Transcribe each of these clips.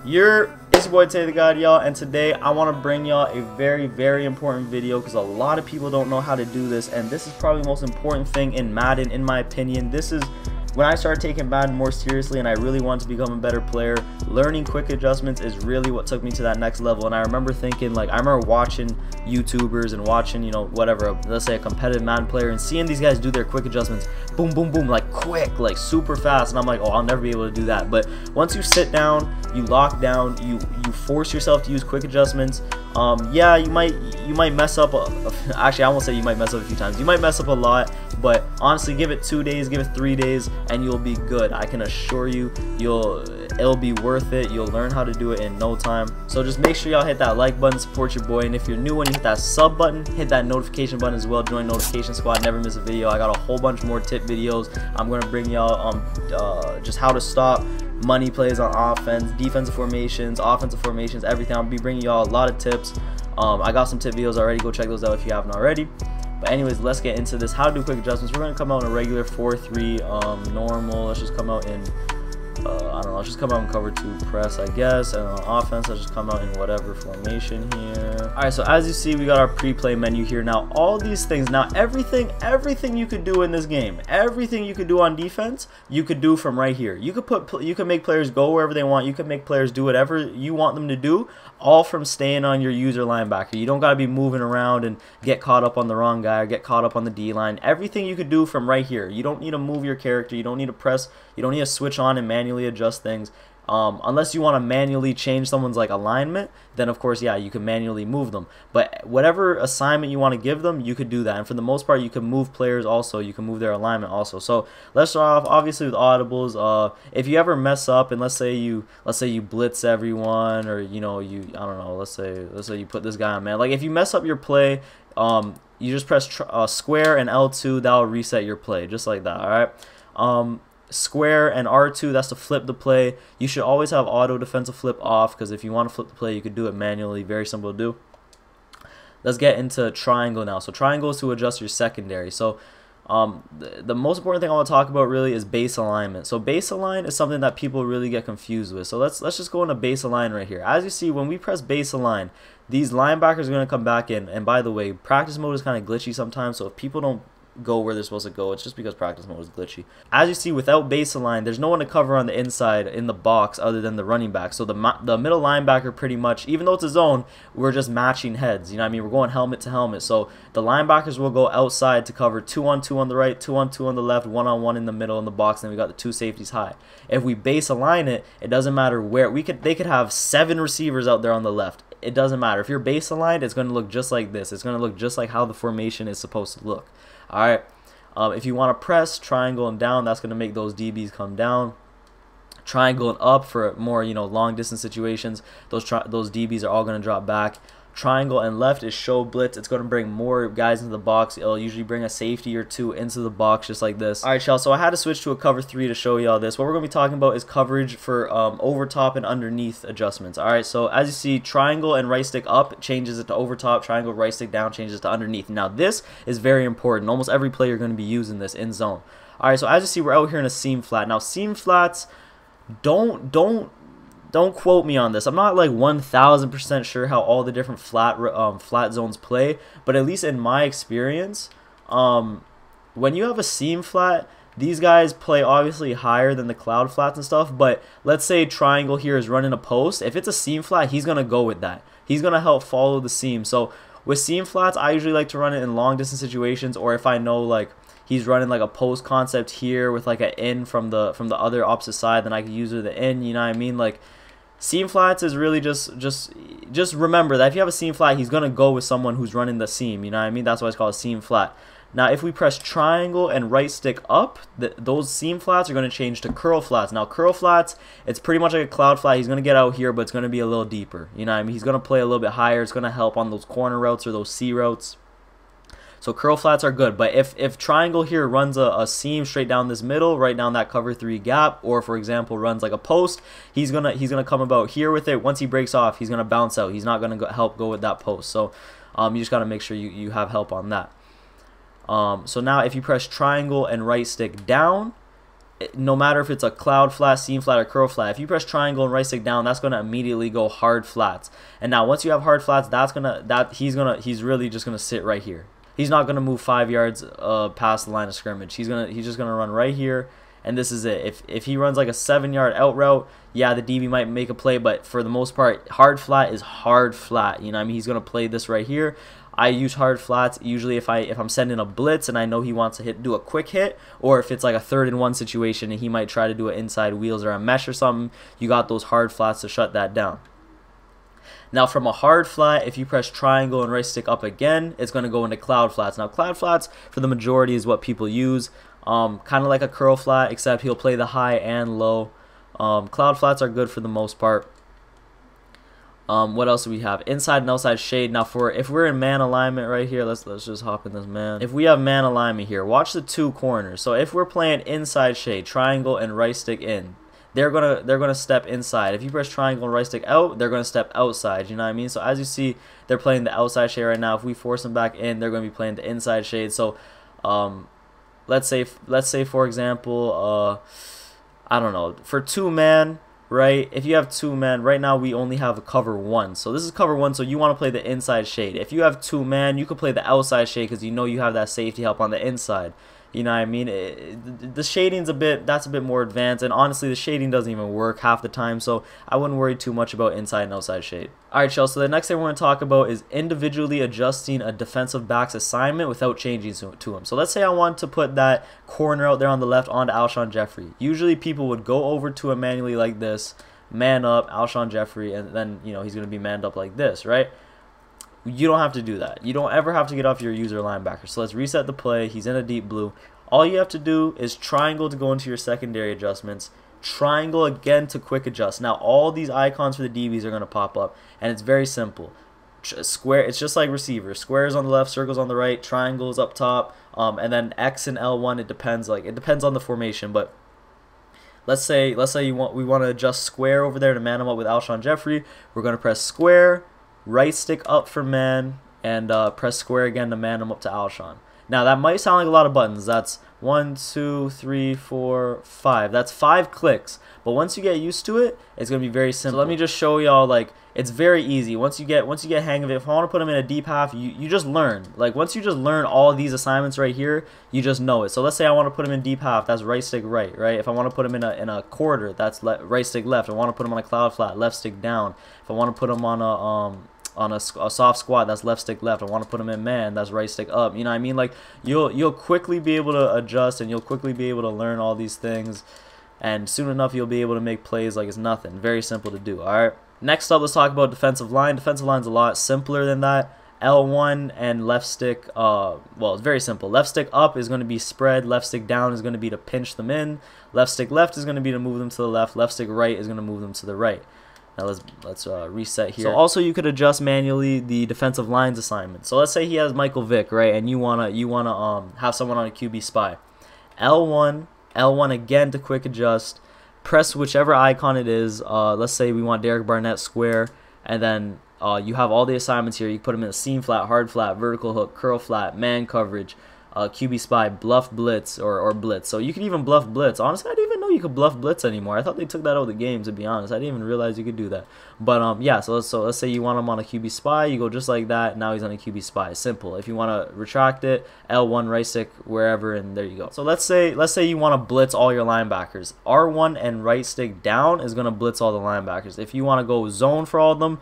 It's your boy TeyTheGod, y'all, and today I want to bring y'all a very important video because a lot of people don't know how to do this, and this is probably the most important thing in Madden, in my opinion. This is when I started taking Madden more seriously and I really wanted to become a better player. Learning quick adjustments is really what took me to that next level. And I remember thinking, like, I remember watching YouTubers and watching, you know, whatever, let's say a competitive Madden player, and seeing these guys do their quick adjustments, boom, boom, boom, like quick, like super fast. And I'm like, oh, I'll never be able to do that. But once you sit down, you lock down, you force yourself to use quick adjustments. Yeah, you might mess up. Actually, I won't say you might mess up a few times. You might mess up a lot, but honestly, give it 2 days, give it 3 days, and you'll be good. I can assure you, it'll be worth it. You'll learn how to do it in no time. So just make sure y'all hit that like button, support your boy, and if you're new and you hit that sub button, hit that notification button as well. Join notification squad, never miss a video. I got a whole bunch more tip videos. I'm gonna bring y'all just how to stop money plays on offense, defensive formations, offensive formations, everything. I'll be bringing y'all a lot of tips. I got some tip videos already. Go check those out if you haven't already. But anyways, let's get into this. How to do quick adjustments. We're going to come out in a regular 4-3 normal. Let's just come out in I don't know, let's just come out in cover 2 press, I guess. And on offense, let's just come out in whatever formation here. Alright, so as you see, we got our pre-play menu here. Now all these things, now everything you could do in this game, everything you could do on defense, you could do from right here. You could make players go wherever they want. You can make players do whatever you want them to do, all from staying on your user linebacker. You don't got to be moving around and get caught up on the wrong guy or get caught up on the D line. Everything you could do from right here. You don't need to move your character. You don't need to press. You don't need to switch on and manually adjust things. Unless you want to manually change someone's like alignment, then of course, yeah, you can manually move them. But whatever assignment you want to give them, you could do that. And for the most part, you can move players also. You can move their alignment also. So let's start off obviously with audibles. If you ever mess up and let's say you blitz everyone, or you know, I don't know, let's say you put this guy on man. Like if you mess up your play, you just press square and L2. That'll reset your play just like that. All right. Square and R2, that's to flip the play. You should always have auto defensive flip off, because if you want to flip the play, you could do it manually. Very simple to do. Let's get into triangle now. So triangle is to adjust your secondary. So the most important thing I want to talk about really is base alignment. So base align is something that people really get confused with. So let's just go into base align right here. As you see, when we press base align, these linebackers are going to come back in. And by the way, practice mode is kind of glitchy sometimes. So if people don't go where they're supposed to go, it's just because practice mode is glitchy. As you see, without base align, there's no one to cover on the inside in the box other than the running back. So the middle linebacker, pretty much, even though it's a zone, we're just matching heads. You know what I mean? We're going helmet to helmet. So the linebackers will go outside to cover 2-on-2 on the right, 2-on-2 on the left, 1-on-1 in the middle in the box, and we got the 2 safeties high. If we base align it, it doesn't matter where. They could have 7 receivers out there on the left. It doesn't matter. If you're base aligned, it's going to look just like this. It's going to look just like how the formation is supposed to look. Alright. If you want to press triangle and down, that's going to make those DBs come down. Triangle and up for more, you know, long distance situations. Those DBs are all going to drop back. Triangle and left is show blitz. It's going to bring more guys into the box. It'll usually bring a safety or 2 into the box, just like this. All right, y'all. So I had to switch to a cover 3 to show y'all this. What we're going to be talking about is coverage for over top and underneath adjustments. All right. So as you see, triangle and right stick up changes it to over top. Triangle, right stick down changes it to underneath. Now this is very important. Almost every player is going to be using this in zone. All right. So as you see, we're out here in a seam flat. Now seam flats, don't quote me on this. I'm not like 1000% sure how all the different flat zones play, but at least in my experience, when you have a seam flat, these guys play obviously higher than the cloud flats and stuff. But let's say triangle here is running a post. If it's a seam flat, he's gonna go with that. He's gonna help follow the seam. So with seam flats, I usually like to run it in long distance situations, or if I know like he's running like a post concept here with like an in from the other opposite side, then I can use the in. You know what I mean? Like seam flats is really just remember that if you have a seam flat, he's gonna go with someone who's running the seam. You know what I mean? That's why it's called a seam flat. Now, if we press triangle and right stick up, those seam flats are going to change to curl flats. Now, curl flats, it's pretty much like a cloud flat. He's going to get out here, but it's going to be a little deeper. You know what I mean? He's going to play a little bit higher. It's going to help on those corner routes or those C routes. So curl flats are good. But if triangle here runs a seam straight down this middle, right down that cover 3 gap, or for example runs like a post, he's gonna come about here with it. Once he breaks off, he's gonna bounce out. He's not gonna help go with that post. So you just gotta make sure you have help on that. So now if you press triangle and right stick down, no matter if it's a cloud flat, seam flat, or curl flat, if you press triangle and right stick down, that's gonna immediately go hard flats. And now once you have hard flats, he's really just gonna sit right here. He's not gonna move 5 yards past the line of scrimmage. He's just gonna run right here, and this is it. If he runs like a 7-yard out route, yeah, the DB might make a play, but for the most part, hard flat is hard flat. You know what I mean? He's gonna play this right here. I use hard flats usually if I'm sending a blitz and I know he wants to do a quick hit, or if it's like a 3rd and 1 situation and he might try to do an inside wheels or a mesh or something. You got those hard flats to shut that down. Now from a hard flat, if you press triangle and right stick up again, it's going to go into cloud flats. Now cloud flats for the majority is what people use, kind of like a curl flat, except he'll play the high and low. Cloud flats are good for the most part. What else do we have? Inside and outside shade. Now if we're in man alignment right here, let's just hop in this man. If we have man alignment here, watch the 2 corners. So if we're playing inside shade, triangle and right stick in, they're gonna step inside. If you press triangle and right stick out, they're gonna step outside. You know what I mean? So as you see, they're playing the outside shade right now. If we force them back in, they're gonna be playing the inside shade. So let's say for example, I don't know, for 2-man, right? If you have 2 men, right now we only have a cover 1. So this is cover 1, so you want to play the inside shade. If you have 2 men, you could play the outside shade because you know you have that safety help on the inside. You know what I mean? The shading's a bit more advanced, and honestly the shading doesn't even work half the time, so I wouldn't worry too much about inside and outside shade. Alright, y'all, so the next thing we're going to talk about is individually adjusting a defensive back's assignment without changing to him. So let's say I want to put that corner out there on the left onto Alshon Jeffrey. Usually people would go over to him manually like this, man up, Alshon Jeffrey, and then, you know, he's going to be manned up like this, right? You don't have to do that. You don't ever have to get off your user linebacker. So let's reset the play. He's in a deep blue. All you have to do is triangle to go into your secondary adjustments. Triangle again to quick adjust. Now all these icons for the DBs are going to pop up, and it's very simple. Square, it's just like receiver. Squares on the left, circles on the right, triangles up top, and then X and L1. It depends on the formation, but let's say we want to adjust square over there to man him up with Alshon Jeffrey. We're going to press square, right stick up for man, and press square again to man him up to Alshon. Now that might sound like a lot of buttons. That's 1, 2, 3, 4, 5. That's 5 clicks. But once you get used to it, it's gonna be very simple. So let me just show y'all, like, it's very easy. Once you get hang of it, if I want to put them in a deep half, you just learn. Like once you just learn all of these assignments right here, you just know it. So let's say I want to put them in deep half, that's right stick right. If I want to put them in a quarter, that's right stick left. If I want to put them on a cloud flat, left stick down. If I want to put them on a soft squat, that's left stick left. I want to put them in man, that's right stick up. You know what I mean? Like you'll quickly be able to adjust, and you'll quickly be able to learn all these things, and soon enough you'll be able to make plays like it's nothing. Very simple to do. Alright, next up, let's talk about defensive line. Defensive line's a lot simpler than that. L1 and left stick, well, it's very simple. Left stick up is going to be spread, left stick down is going to be to pinch them in, left stick left is going to be to move them to the left, left stick right is going to move them to the right. Now let's reset here. So also you could adjust manually the defensive lines assignment. So let's say he has Michael Vick, right, and you wanna have someone on a QB spy. L1 again to quick adjust. Press whichever icon it is. Let's say we want Derek Barnett square, and then you have all the assignments here. You can put them in a seam flat, hard flat, vertical hook, curl flat, man coverage, QB spy, bluff blitz, or blitz. So you can even bluff blitz. Honestly, I didn't even know you could bluff blitz anymore. I thought they took that out of the game, to be honest. I didn't even realize you could do that. But yeah, so let's say you want him on a QB spy, you go just like that. Now he's on a QB spy. Simple. If you want to retract it, L1 right stick wherever, and there you go. So let's say you want to blitz all your linebackers. R1 and right stick down is gonna blitz all the linebackers. If you want to go zone for all of them,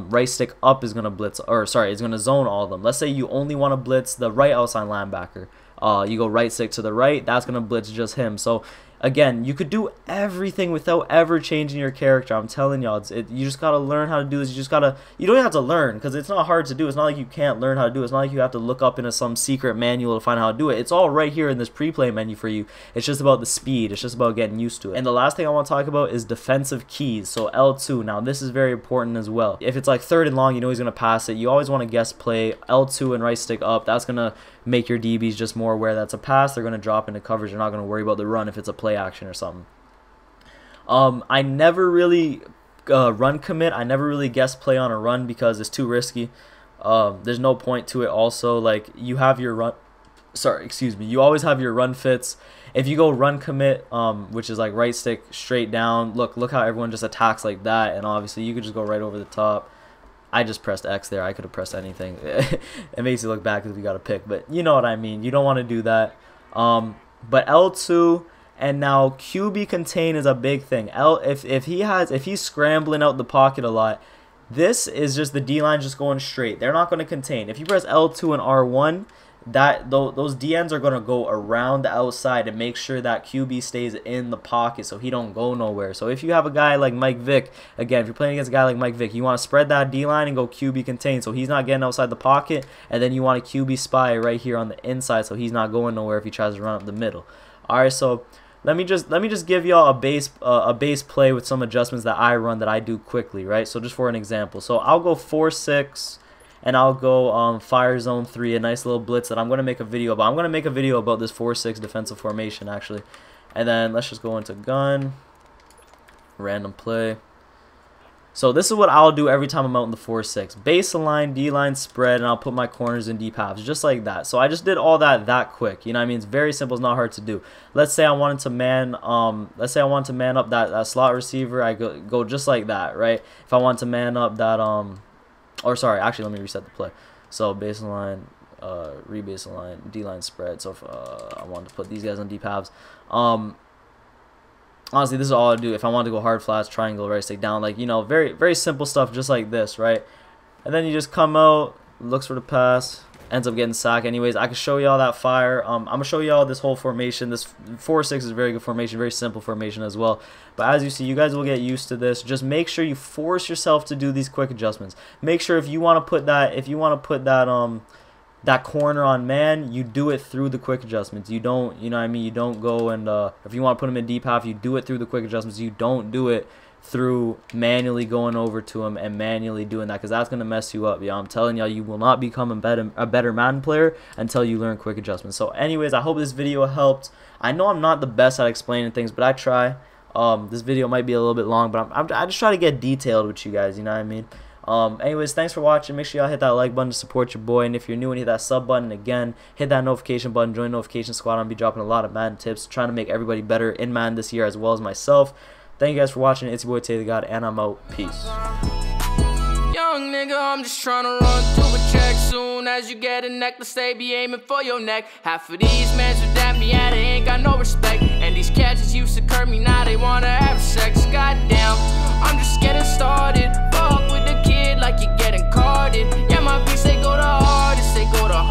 right stick up is gonna blitz, or sorry, it's gonna zone all of them. Let's say you only want to blitz the right outside linebacker. You go right stick to the right, that's gonna blitz just him. So again, you could do everything without ever changing your character. I'm telling y'all, you just gotta learn how to do this. You don't even have to learn, because it's not hard to do. It's not like you can't learn how to do it. It's not like you have to look up into some secret manual to find out how to do it. It's all right here in this pre-play menu for you. It's just about the speed. It's just about getting used to it. And the last thing I want to talk about is defensive keys. So L2. Now this is very important as well. If it's like 3rd and long, you know he's gonna pass it. You always want to guess play L2 and right stick up. That's gonna make your DBs just more aware that's a pass. They're gonna drop into coverage. They're not gonna worry about the run if it's a play action or something. I never really run commit. I never really guess play on a run because it's too risky. There's no point to it. Also, like, you have your run sorry, excuse me, you always have your run fits. If you go run commit, which is like right stick straight down, look how everyone just attacks like that, and obviously you could just go right over the top. I just pressed X there. I could have pressed anything. It makes you look bad because we got to pick, but you know what I mean. You don't want to do that. But L2 and now QB contain is a big thing. If he's scrambling out the pocket a lot, this is just the D line just going straight. They're not going to contain. If you press L2 and R1, those DNs are going to go around the outside and make sure that QB stays in the pocket so he don't go nowhere. So if you have a guy like Mike Vick, again, if you're playing against a guy like Mike Vick, you want to spread that D-line and go QB contain so he's not getting outside the pocket, and then you want a QB spy right here on the inside so he's not going nowhere if he tries to run up the middle. Alright, so let me just give y'all a base play with some adjustments that I run that I do quickly, right? So just for an example, so I'll go 4-6 and I'll go fire zone 3, a nice little blitz that I'm going to make a video about. I'm going to make a video about this 4-6 defensive formation actually. And then let's just go into gun, random play. So this is what I'll do every time I'm out in the 4-6. Baseline, D-line, spread, and I'll put my corners in deep halves, just like that. So I just did all that quick. You know what I mean? It's very simple. It's not hard to do. Let's say I wanted to man up that slot receiver. I go just like that, right? If I want to man up that or sorry, actually, let me reset the play. So baseline, re-baseline, D-line spread. So if I wanted to put these guys on deep halves, honestly, this is all I do. If I want to go hard flats, triangle, right stick down, like, you know, very simple stuff, just like this, right? And then you just come out, looks for the pass, ends up getting sacked. Anyways, I can show y'all that fire. I'm gonna show y'all this whole formation. This 4-6 is a very good formation, very simple formation as well. But as you see, you guys will get used to this. Just make sure you force yourself to do these quick adjustments. Make sure if you want to put that corner on man, you do it through the quick adjustments. You don't, you know what I mean, you don't go and if you want to put him in deep half, you do it through the quick adjustments. You don't do it through manually going over to him and manually doing that, because that's going to mess you up. Yeah, I'm telling y'all, you will not become a better Madden player until you learn quick adjustments. So anyways, I hope this video helped. I know I'm not the best at explaining things, but I try. This video might be a little bit long, but I just try to get detailed with you guys, you know what I mean? Anyways, thanks for watching. Make sure y'all hit that like button to support your boy, and if you're new, and hit that sub button. Again, hit that notification button, join notification squad. I'll be dropping a lot of Madden tips, trying to make everybody better in Madden this year as well as myself. Thank you guys for watching. It's your boy TeyTheGod, and I'm out. Peace. Young nigga, I'm just trying to run through a check. Soon as you get a necklace, they be aiming for your neck. Half of these mans who damn me at it ain't got no respect, and these catches used to curb me, now they wanna have sex. Goddamn, I'm just getting started. Fuck with the kid like you're getting carded. Yeah, my beats, they go to hardest, they go to hard.